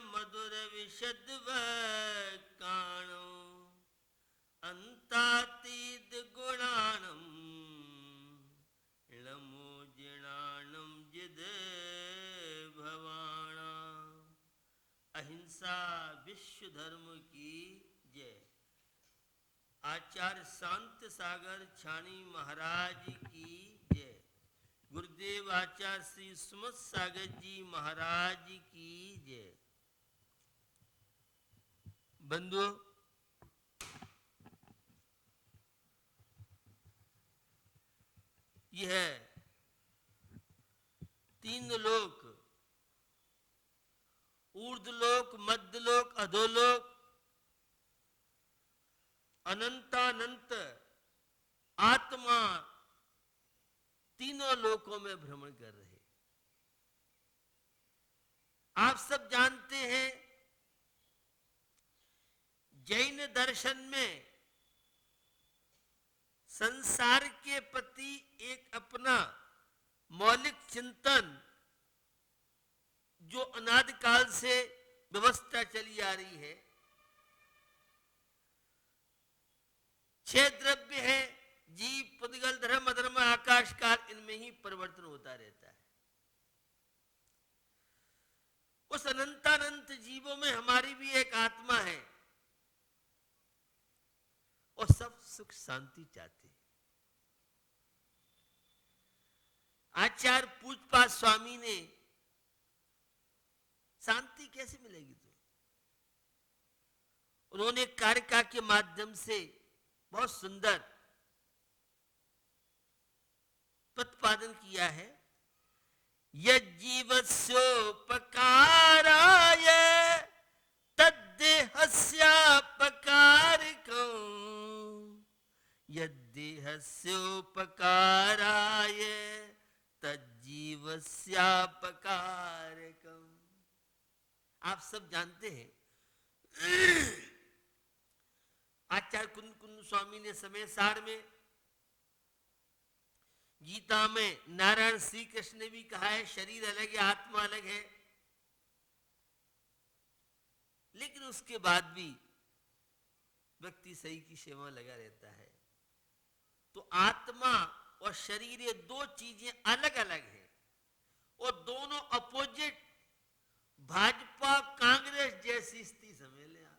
मधुर विशद काणो अंतातीत गुणाणम इणमो जिणाणम जिद भवाणा। अहिंसा विश्व धर्म की जय। आचार्य शांत सागर छाणी महाराज की जय। गुरुदेव आचार्य श्री सुमत सागर जी महाराज की जय। बंधुओं, यह तीन लोक, ऊर्ध्वलोक, मध्यलोक, अधोलोक, अनंतानंत आत्मा तीनों लोकों में भ्रमण कर रहे। आप सब जानते हैं जैन दर्शन में संसार के प्रति एक अपना मौलिक चिंतन जो अनादि काल से व्यवस्था चली आ रही है। 6 द्रव्य है, जीव, पुद्गल, धर्म, अधर्म, आकाश काल, इनमें ही परिवर्तन होता रहता है। उस अनंतानंत जीवों में हमारी भी एक आत्मा है और सब सुख शांति चाहते हैं। आचार्य पूजपाद स्वामी ने शांति कैसे मिलेगी तो उन्होंने कारिका के माध्यम से बहुत सुंदर प्रतिपादन किया है। यज्जीवस्योपकाराय तद्देहस्यापकारकं यद्देहस्योपकाराय तज्जीवस्यापकारकं। आप सब जानते हैं आचार्य कुंद कुंद स्वामी ने समय सार में, गीता में नारायण श्री कृष्ण ने भी कहा है शरीर अलग है, आत्मा अलग है। लेकिन उसके बाद भी व्यक्ति सही की सेवा में लगा रहता है। तो आत्मा और शरीर ये दो चीजें अलग अलग हैं और दोनों अपोजिट, भाजपा कांग्रेस जैसी स्थिति समझ लें आप।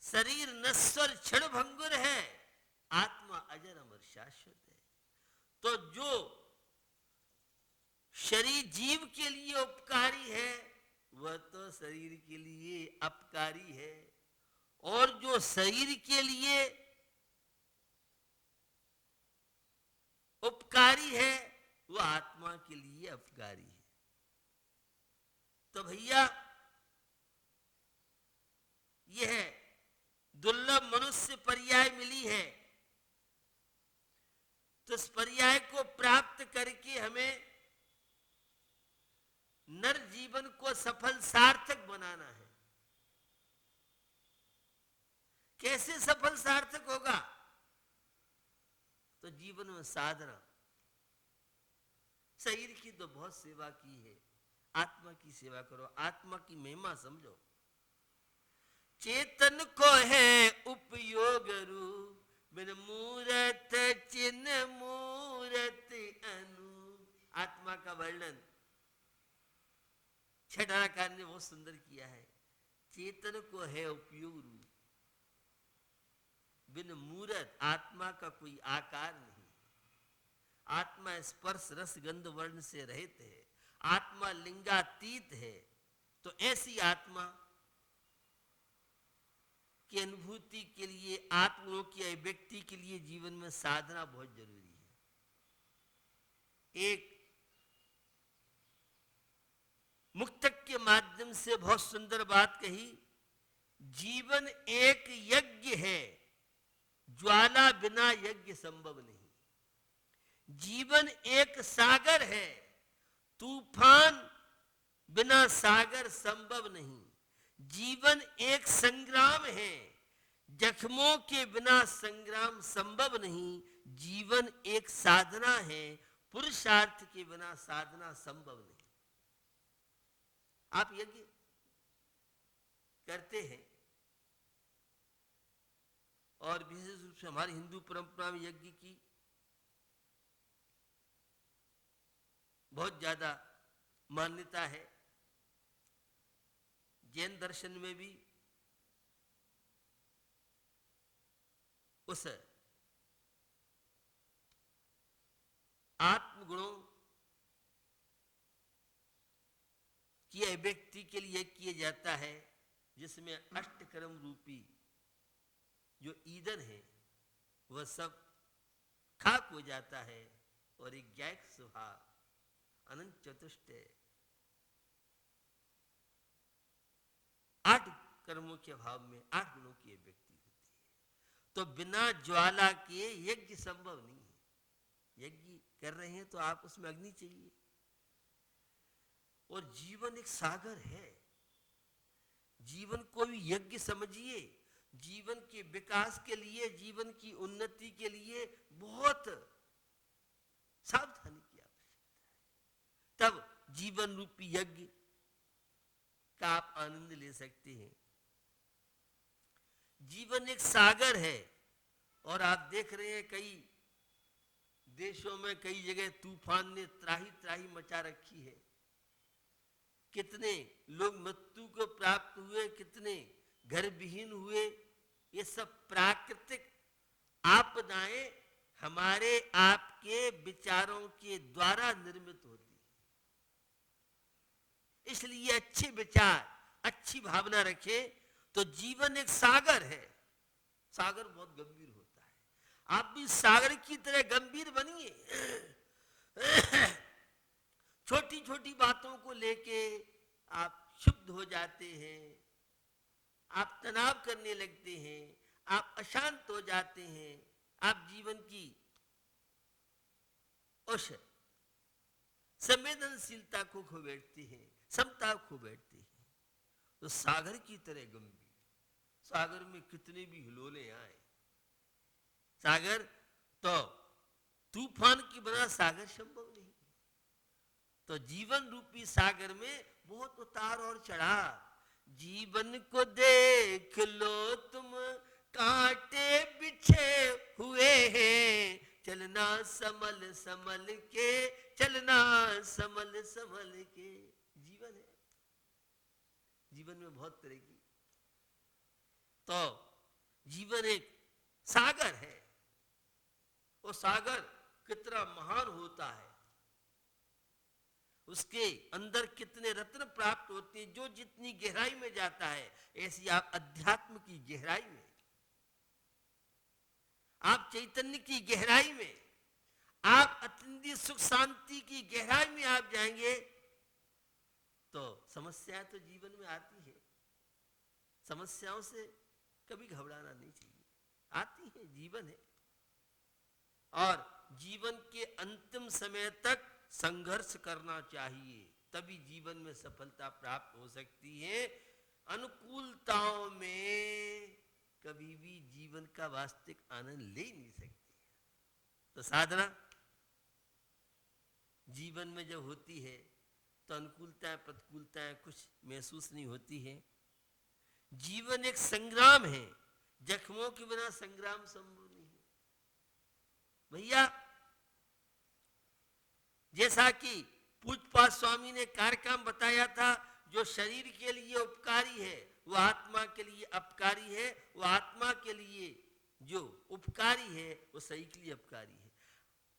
शरीर नश्वर क्षणभंगुर है, आत्मा अजर अमर शाश्वत है। तो जो शरीर जीव के लिए उपकारी है वह तो शरीर के लिए अपकारी है, और जो शरीर के लिए उपकारी है वह आत्मा के लिए अपकारी है। तो भैया यह दुर्लभ मनुष्य पर्याय मिली है, तो इस पर्याय को प्राप्त करके हमें नर जीवन को सफल सार्थक बनाना है। कैसे सफल सार्थक होगा? तो जीवन में साधना। शरीर की तो बहुत सेवा की है, आत्मा की सेवा करो, आत्मा की महिमा समझो। चेतन को है उपयोग रूप, बिन मूरत चिन्ह मूरत अनु। आत्मा का वर्णन छठाकार ने बहुत सुंदर किया है। चेतन को है उपयोग रूप, बिन मूरत, आत्मा का कोई आकार नहीं। आत्मा स्पर्श रस गंध वर्ण से रहित है, आत्मा लिंगातीत है। तो ऐसी आत्मा की अनुभूति के लिए, आत्माओं की अभिव्यक्ति के लिए जीवन में साधना बहुत जरूरी है। एक मुक्तक के माध्यम से बहुत सुंदर बात कही, जीवन एक यज्ञ है, ज्वाला बिना यज्ञ संभव नहीं। जीवन एक सागर है, तूफान बिना सागर संभव नहीं। जीवन एक संग्राम है, जख्मों के बिना संग्राम संभव नहीं। जीवन एक साधना है, पुरुषार्थ के बिना साधना संभव नहीं। आप यज्ञ करते हैं, और विशेष रूप से हमारी हिंदू परंपरा में यज्ञ की बहुत ज्यादा मान्यता है। जैन दर्शन में भी उस आत्मगुणों की अभिव्यक्ति के लिए किया जाता है, जिसमें अष्टकर्म रूपी जो ईंधन है वह सब खाक हो जाता है, और एक ज्ञायक स्वभाव अनंत चतुष्ट 8 कर्मों के अभाव में 8 गुणों की अभिव्यक्ति होती है। तो बिना ज्वाला के यज्ञ संभव नहीं है। यज्ञ कर रहे हैं तो आप उसमें अग्नि चाहिए, और जीवन एक सागर है। जीवन को भी यज्ञ समझिए। जीवन के विकास के लिए, जीवन की उन्नति के लिए बहुत सावधानी की आवश्यकता है, तब जीवन रूपी यज्ञ का आप आनंद ले सकते हैं। जीवन एक सागर है, और आप देख रहे हैं कई देशों में कई जगह तूफान ने त्राही त्राही मचा रखी है। कितने लोग मृत्यु को प्राप्त हुए, कितने घर विहीन हुए। ये सब प्राकृतिक आपदाएं हमारे आपके विचारों के द्वारा निर्मित होती है। इसलिए अच्छे विचार, अच्छी भावना रखें तो जीवन एक सागर है। सागर बहुत गंभीर होता है, आप भी सागर की तरह गंभीर बनिए। छोटी छोटी बातों को लेके आप क्षुब्ध हो जाते हैं, आप तनाव करने लगते हैं, आप अशांत हो जाते हैं, आप जीवन की उस संवेदनशीलता को खो बैठते हैं, समता खो बैठते हैं। तो सागर की तरह गंभीर, सागर में कितने भी हिलोले आए, सागर तो तूफान की बना सागर संभव नहीं। तो जीवन रूपी सागर में बहुत उतार और चढ़ाव। जीवन को देख लो तुम कांटे बिछे हुए हैं, चलना संभल संभल के, चलना संभल संभल के। जीवन है, जीवन में बहुत तरह की, तो जीवन एक सागर है। वो सागर कितना महान होता है, उसके अंदर कितने रत्न प्राप्त होते हैं। जो जितनी गहराई में जाता है, ऐसी आप अध्यात्म की गहराई में, आप चैतन्य की गहराई में, आप अत्यंत सुख शांति की गहराई में आप जाएंगे। तो समस्याएं तो जीवन में आती है, समस्याओं से कभी घबराना नहीं चाहिए, आती है, जीवन है। और जीवन के अंतिम समय तक संघर्ष करना चाहिए, तभी जीवन में सफलता प्राप्त हो सकती है। अनुकूलताओं में कभी भी जीवन का वास्तविक आनंद ले नहीं सकती। तो साधना जीवन में जब होती है तो अनुकूलताएं प्रतिकूलताएं कुछ महसूस नहीं होती है। जीवन एक संग्राम है, जख्मों के बिना संग्राम संभव नहीं है। भैया, जैसा कि पूज्यपाद स्वामी ने कार्यक्रम बताया था, जो शरीर के लिए उपकारी है वो आत्मा के लिए अपकारी है, वो आत्मा के लिए जो उपकारी है वो सही के लिए अपकारी है।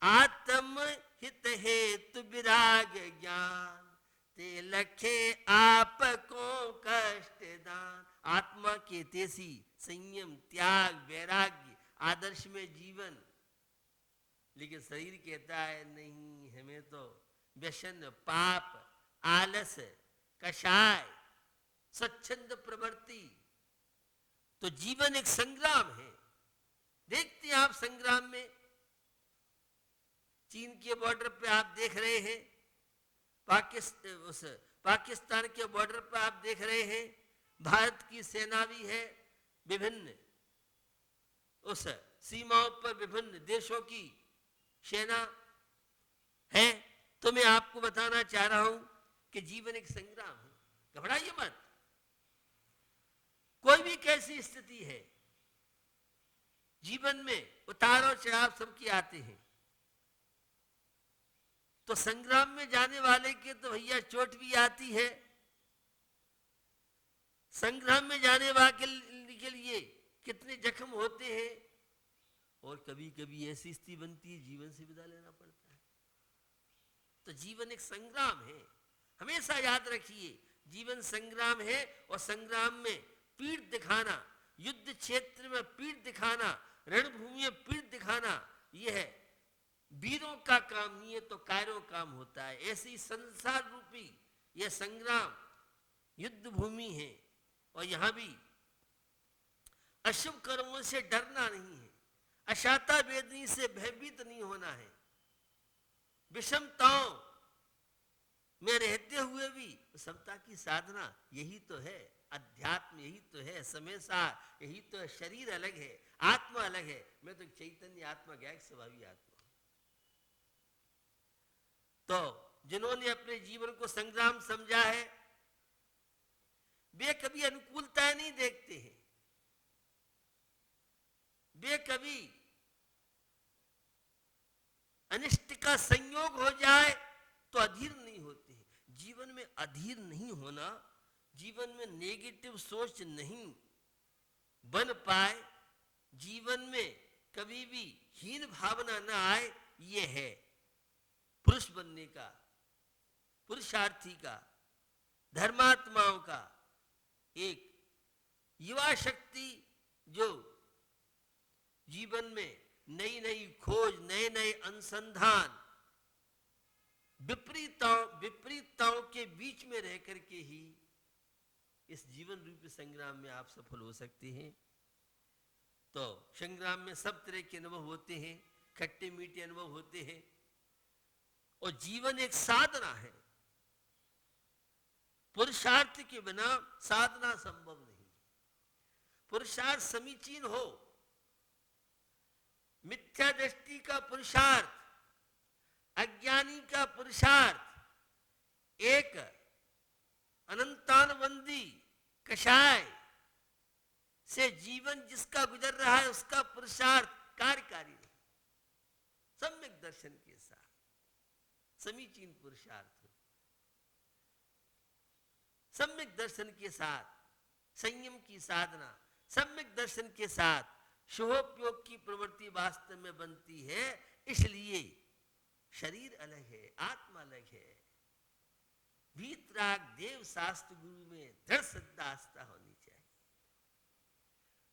आत्म हित हेतु विराग ज्ञान, ते लखे आप को कष्ट दान। आत्मा के तेसी संयम, त्याग, वैराग्य, आदर्श में जीवन। लेकिन शरीर कहता है नहीं, हमें तो व्यसन, पाप, आलस, कषाय, स्वच्छंद प्रवृत्ति। तो जीवन एक संग्राम है। देखते हैं आप संग्राम में, चीन के बॉर्डर पे आप देख रहे हैं, पाकिस्तान के बॉर्डर पर आप देख रहे हैं, भारत की सेना भी है, विभिन्न उस सीमाओं पर विभिन्न देशों की सेना है। तो मैं आपको बताना चाह रहा हूं कि जीवन एक संग्राम है। घबराइए मत। कोई भी कैसी स्थिति है, जीवन में उतार और चढ़ाव सबके आते हैं। तो संग्राम में जाने वाले के तो भैया चोट भी आती है। संग्राम में जाने वाले के लिए कितने जख्म होते हैं, और कभी कभी ऐसी स्थिति बनती है जीवन से विदा लेना पड़ता है। तो जीवन एक संग्राम है, हमेशा याद रखिए, जीवन संग्राम है। और संग्राम में पीठ दिखाना, युद्ध क्षेत्र में पीठ दिखाना, रणभूमि में पीठ दिखाना, यह है वीरों का काम नहीं है तो कायरों काम होता है। ऐसी संसार रूपी यह संग्राम युद्ध भूमि है, और यहां भी अशुभ कर्मों से डरना नहीं है, अशाता वेदनी से भयभीत नहीं होना है। विषमताओं में रहते हुए भी समता की साधना, यही तो है अध्यात्म, यही तो है समय सार, यही तो है। शरीर अलग है, आत्मा अलग है। मैं तो चैतन्य आत्मा, ज्ञान स्वभावी आत्मा। तो जिन्होंने अपने जीवन को संग्राम समझा है, वे कभी अनुकूलताएं नहीं देखते हैं, वे कभी अनिष्ट का संयोग हो जाए तो अधीर नहीं होते हैं। जीवन में अधीर नहीं होना, जीवन में नेगेटिव सोच नहीं बन पाए, जीवन में कभी भी हीन भावना न आए, ये है पुरुष बनने का, पुरुषार्थी का, धर्मात्माओं का एक युवा शक्ति, जो जीवन में नई नई खोज, नए नए अनुसंधान, विपरीतताओं के बीच में रह करके ही इस जीवन रूपी संग्राम में आप सफल हो सकते हैं। तो संग्राम में सब तरह के अनुभव होते हैं, खट्टे मीठे अनुभव होते हैं, और जीवन एक साधना है। पुरुषार्थ के बिना साधना संभव नहीं। पुरुषार्थ समीचीन हो, मिथ्या दृष्टि का पुरुषार्थ, अज्ञानी का पुरुषार्थ, एक अनंतानबंदी कषाय से जीवन जिसका गुजर रहा है, उसका पुरुषार्थ कार्यकारी नहीं। सम्यक दर्शन के साथ समीचीन पुरुषार्थ हो, सम्यक दर्शन के साथ संयम की साधना, सम्यक दर्शन के साथ शुभोपयोग की प्रवृत्ति वास्तव में बनती है। इसलिए शरीर अलग है, आत्मा अलग है। वीतराग देव शास्त्र गुरु में दृढ़ श्रद्धा आस्था होनी चाहिए।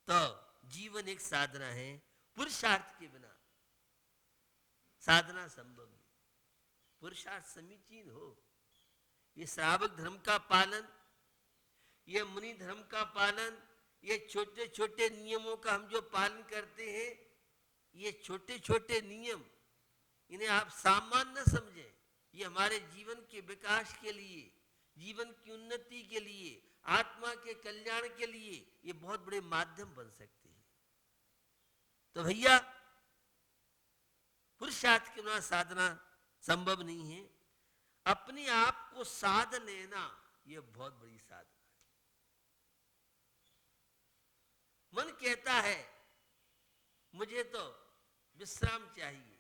तो जीवन एक साधना है, पुरुषार्थ के बिना साधना संभव नहीं। पुरुषार्थ समीचीन हो, ये श्रावक धर्म का पालन, ये मुनि धर्म का पालन, ये छोटे छोटे नियमों का हम जो पालन करते हैं, ये छोटे छोटे नियम, इन्हें आप सामान्य न समझें। ये हमारे जीवन के विकास के लिए, जीवन की उन्नति के लिए, आत्मा के कल्याण के लिए ये बहुत बड़े माध्यम बन सकते हैं। तो भैया पुरुषार्थ के बिना साधना संभव नहीं है। अपने आप को साध लेना यह बहुत बड़ी साधना है। मन कहता है मुझे तो विश्राम चाहिए,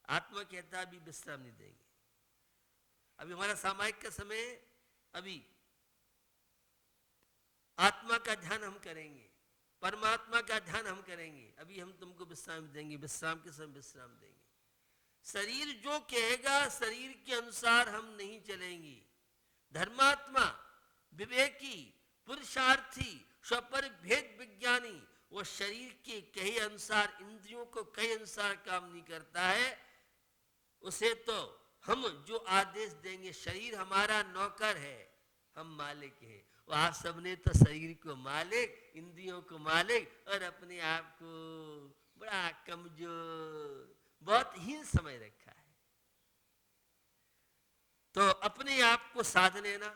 आत्मा कहता है अभी विश्राम नहीं देंगे। अभी हमारा सामायिक का समय, अभी आत्मा का ध्यान हम करेंगे, परमात्मा का ध्यान हम करेंगे। अभी हम तुमको विश्राम देंगे, विश्राम के समय विश्राम देंगे। शरीर जो कहेगा शरीर के अनुसार हम नहीं चलेंगे। धर्मात्मा, विवेकी, पुरुषार्थी, स्वपर भेद विज्ञानी, वो शरीर के कहे अनुसार, इंद्रियों को कहे अनुसार काम नहीं करता है। उसे तो हम जो आदेश देंगे, शरीर हमारा नौकर है, हम मालिक हैं। वो आप सबने तो शरीर को मालिक, इंद्रियों को मालिक और अपने आप को बड़ा कमजोर, बहुत हीन समय रखा है। तो अपने आप को साध लेना,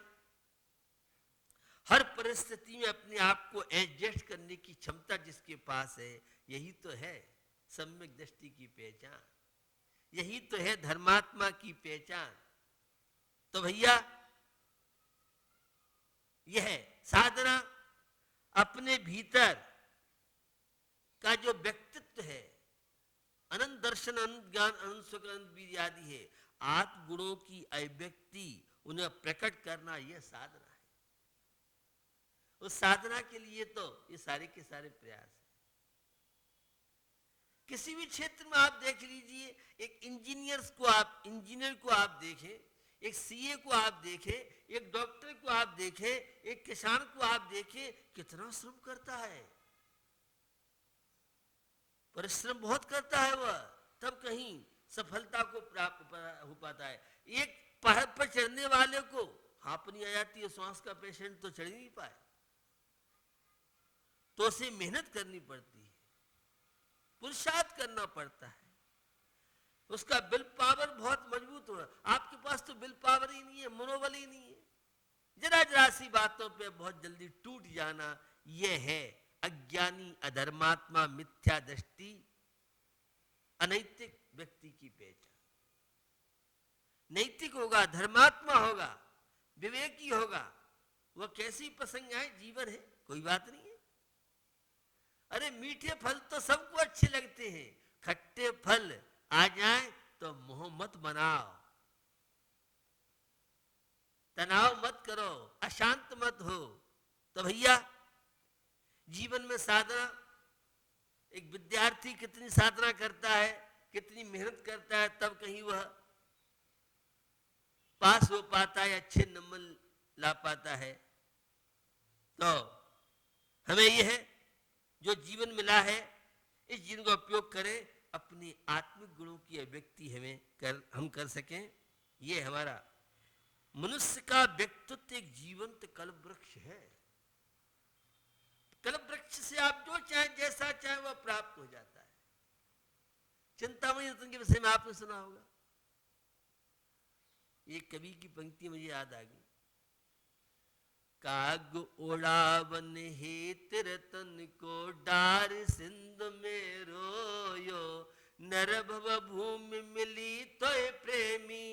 हर परिस्थिति में अपने आप को एडजस्ट करने की क्षमता जिसके पास है, यही तो है सम्यक दृष्टि की पहचान, यही तो है धर्मात्मा की पहचान। तो भैया यह साधना अपने भीतर का जो व्यक्तित्व है, अनंत दर्शन, अनंत ज्ञान, अनंत सुख, अनंत वीर्य आदि है, आत्म गुणों की अभिव्यक्ति उन्हें प्रकट करना, यह साधना है। उस साधना के लिए तो ये सारे के सारे प्रयास है। किसी भी क्षेत्र में आप देख लीजिए, एक इंजीनियर को आप देखें, एक सीए को आप देखें, एक डॉक्टर को आप देखें, एक किसान को आप देखें, कितना श्रम करता है, परिश्रम बहुत करता है वह, तब कहीं सफलता को प्राप्त हो पाता है। एक पहाड़ पर चढ़ने वाले को हांफनी आ जाती है, श्वास का पेशेंट तो चढ़ नहीं पाए, तो उसे मेहनत करनी पड़ती है, पुरुषार्थ करना पड़ता है, उसका विल पावर बहुत मजबूत हो। आपके पास तो विल पावर ही नहीं है, मनोबल ही नहीं है, जरा जरा सी बातों पे बहुत जल्दी टूट जाना, यह है अज्ञानी, अधर्मात्मा, मिथ्या दृष्टि, अनैतिक व्यक्ति की पहचान। नैतिक होगा, धर्मात्मा होगा, विवेकी होगा, वह कैसी प्रसंग है, जीवन है, कोई बात नहीं है। अरे मीठे फल तो सबको अच्छे लगते हैं, खट्टे फल आ जाए तो मोह मत बनाओ, तनाव मत करो, अशांत मत हो। तो भैया जीवन में साधना, एक विद्यार्थी कितनी साधना करता है, कितनी मेहनत करता है, तब कहीं वह पास हो पाता है, अच्छे नंबर ला पाता है। तो हमें यह है जो जीवन मिला है, इस जीवन का उपयोग करें, अपनी आत्मिक गुणों की अभिव्यक्ति हम कर सकें। ये हमारा मनुष्य का व्यक्तित्व एक जीवंत कल्प वृक्ष है। कल्प वृक्ष से आप जो चाहे, जैसा चाहे, वह प्राप्त हो जाता है। चिंतामणि रत्न के विषय में आपने सुना होगा, एक कवि की पंक्ति मुझे याद आ गई, काग ओढ़ावन हेत रतन को डार सिंध में रोयो, नर भव भूमि मिली तो प्रेमी,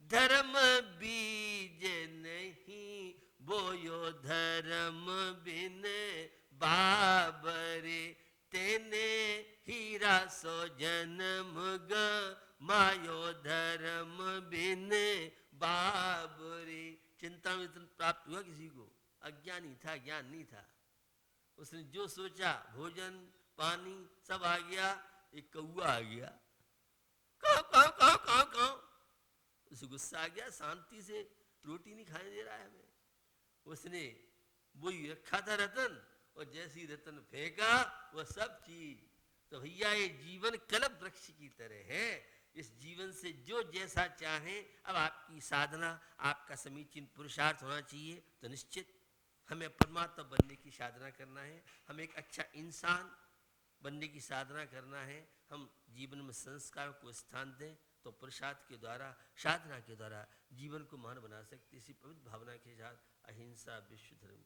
धर्म बीज नहीं बोयो, धर्म बिन बाबरे, तेने हीरा सो जन्म मायो, धर्म बिन बाबरे। चिंता में प्राप्त हुआ किसी को, अज्ञानी था, ज्ञान नहीं था, उसने जो सोचा, भोजन पानी सब आ गया, एक कौआ आ गया, काव काव काव काव काव, उसे गुस्सा आ गया, शांति से रोटी नहीं खाने दे रहा है हमें। उसने वही रखा था रतन, और जैसी रतन फेंका वह सब चीज। तो भैया ये जीवन कल्प वृक्ष की तरह है, इस जीवन से जो जैसा चाहे। अब आपकी साधना, आपका समीचीन पुरुषार्थ होना चाहिए, तो निश्चित हमें परमात्मा बनने की साधना करना है, हमें एक अच्छा इंसान बनने की साधना करना है। हम जीवन में संस्कारों को स्थान दें, तो पुरुषार्थ के द्वारा, साधना के द्वारा जीवन को महान बना सकते। इसी पवित्र भावना के साथ अहिंसा विश्व धर्म